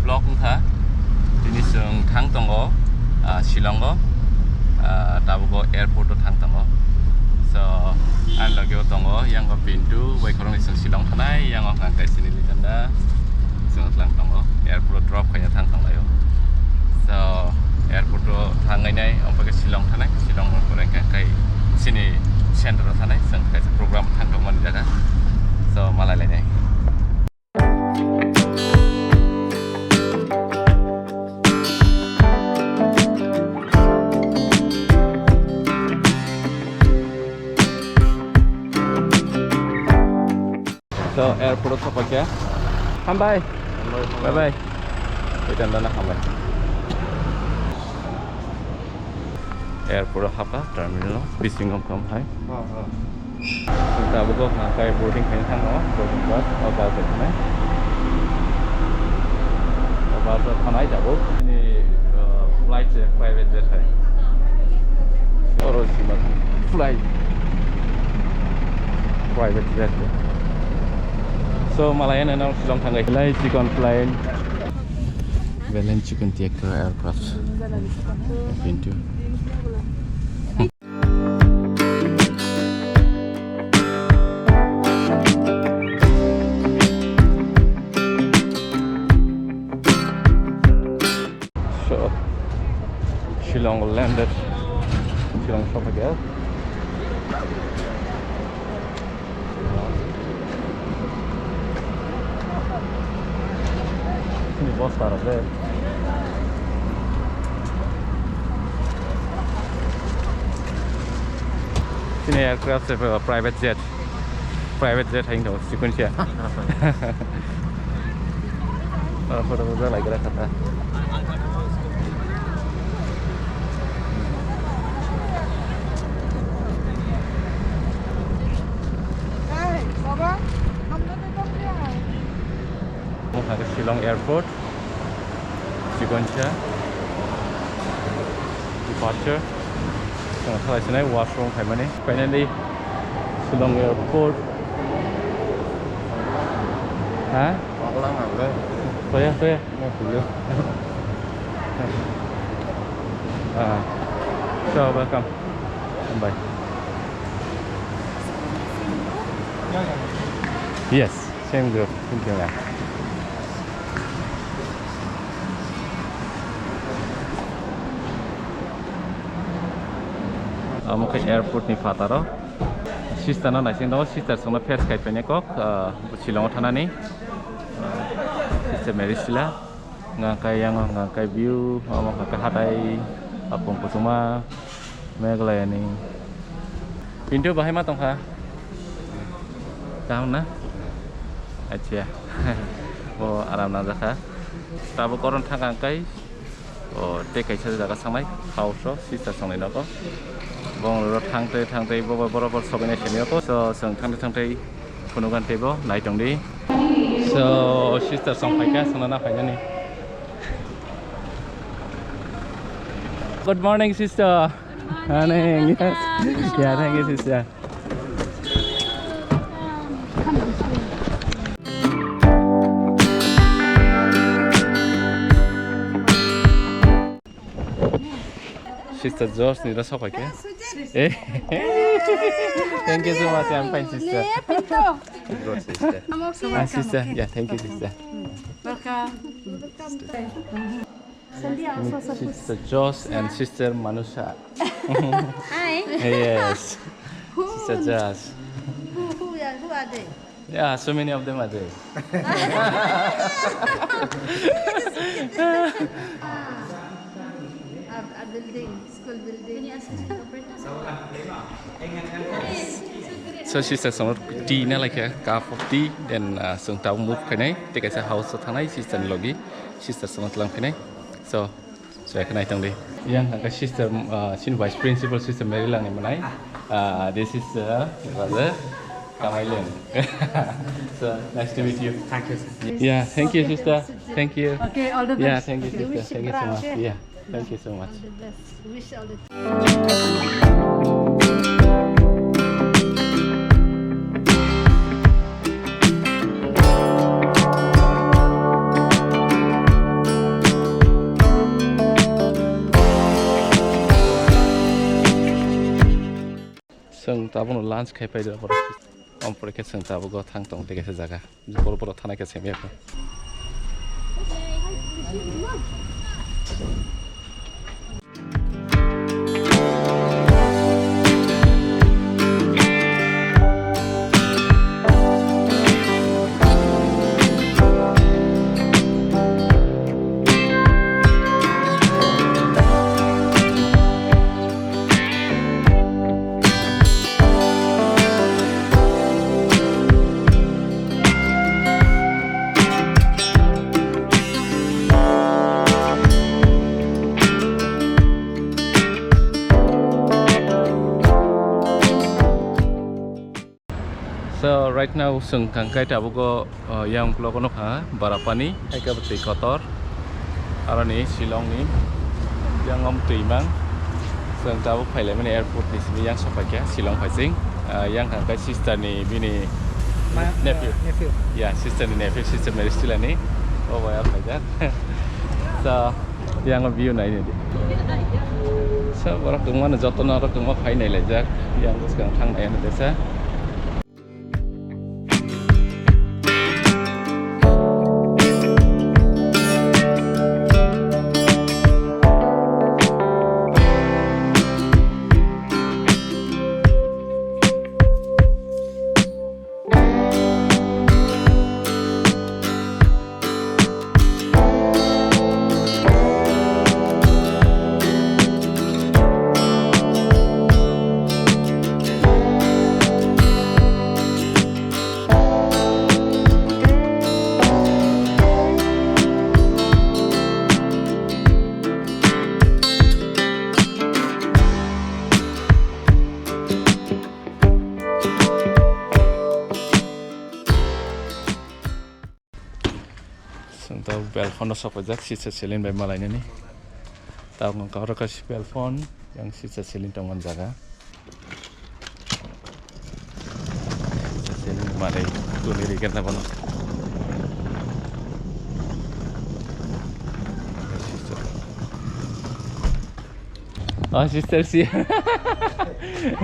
vlog ha ini sung thang tongo Shillongo tabugo airport thang tongo so an lagyo tongo yang pintu wai korong isung Shillong thanai yang ngangkai sini litanda sung tlang tongo airport drop kaya thang tongo yo so airport thangai nai ompake Shillong thanai Shillong koreng kai sini center thanai sung kai program thang tongo ni jaga so malai lai nai so airport apa ya? Hambai, bye bye. Kita nana hambai. Airport apa? Terminal. Bising kom hai. Kita buka ngakai boarding kaya thang no, boarding bus. About itu nih. About itu kanai jabo. Ini flight private jet hai. Terus flight private jet. So Malayan and Shillong thangai lai chicken plane Velen chicken theater aircraft pintu so Shillong landed Shillong shop again ini bos taruh deh. Sini aircraft private jet hay đâu, sequence ya. Foto lagi gerak kata. Ada Shillong Airport, sequence, departure. Kalau sini washroom kayak mana? Finally, Shillong Airport. Hah? Aku lang nggak? Saya. Mau dulu. So welcome. Bye. Yes, same group. Thank you. Mungkin airport ni fataro sister na naising daw sister sona first kait penya kok Shillong thana ni sister Merisila ngakai view ngakai hatai apong kusuma Meghalaya ni pintu bahai ma tong kha down na acha oh aram na jakha tabo koron thang kai oh te kai sa jaga sangai house sister songai na ko bong ro thangte bo bor sobene seni ko so song thangte kunugan tebo nai tong di so sister song phai ka sonana phai ni good morning sister morning yes yeah thank you sister sister George ni rasa apa ya? Thank you so much, I'm fine sister. Good sister. Sister, yeah, thank you sister. Welcome. Sister Josh and sister Manusha. Hi. Yes. Sister Josh. Who are they? Yeah, so many of them are there. A building, school building. So sister sonor tea na like a cup of tea then sung tau move kanai take as a house of thanai sister logi sister sonor lang kanai so kanai tang di yang ka sister sin vice principal sister Mary lang ni manai this is brother Kamailen. So nice to meet you. Thank you, sir. Yeah, thank you sister. Thank you. Okay, all the best. Yeah, thank you sister. Thank you so much. Yeah, thank you so much. All the best. Wish all the जों दाबो launch खायफायदो ओमफ्राय जों दाबो थां दं देखायसे जागा बर' थानायखौ सेमियाखौ So right now sung kangkai tabu go yang pulau kono ha barapani eka betul kotor arani Shillong ni yang om tuimang sung tabu pilih mana airport di sini yang sepakai Shillong Paising yang kangkai sister ni bini nephew ya sister ni nephew sister Meristila ni oh bayar saja so yang view na ini so barak kemana jatuh narak kemana kai nai lejak yang sekarang thang nai ada desa Belfon sapa jak sisa selin by malai ni tahu ngkau rakas belfon yang sisa selin tongan jaga sisa selin malai tu ni rikan apa no sister si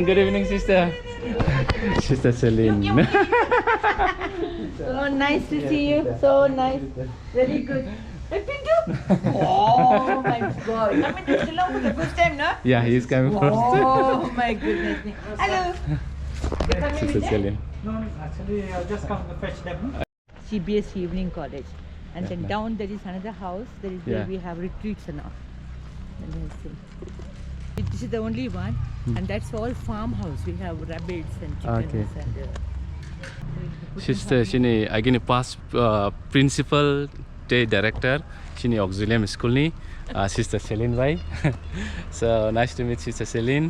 good evening sister sister Selin So nice to see you. So nice. Very good. Oh my God. Coming to Shillong for the first time, no? yeah he is coming first Oh my goodness. Hello. sister Selin No, actually, I just come to fetch them. CBS Evening College, and then down there is another house. There is where Yeah. we have retreats and all. And then see. This is the only one, and that's all farmhouse. We have rabbits and chickens Okay. and. sister sini agini past principal day director sini auxilium school ni sister Selin bhai so nice to meet sister Selin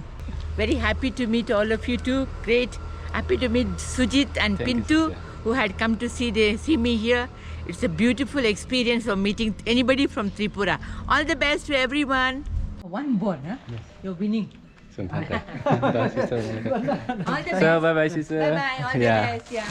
Very happy to meet all of you too. Great. Happy to meet Sujit and Thank you, Pintu, sister. who had come to see me here. It's a beautiful experience of meeting anybody from Tripura. All the best to everyone. One born, huh? Yes. You're winning. Sebentar. Dah, sister. All the So best. bye bye sister. Bye bye. All the Yeah. best. Yeah.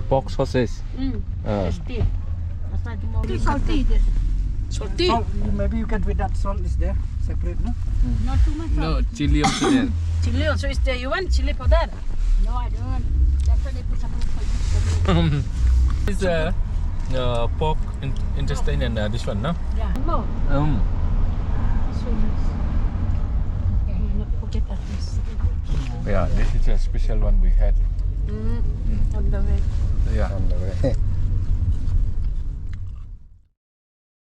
Pork sausage. Tasty. Too salty. Salt, maybe you can with that salt is there separate, no? Not too much. No, chili also there. Chili also is there. You want chili powder? No, I don't. That's why they put some for you. This pork intestine and this one, no? Yeah. More. So nice. Yeah, you not forget that this. Yeah, this is a special one we had. On the way. Yeah.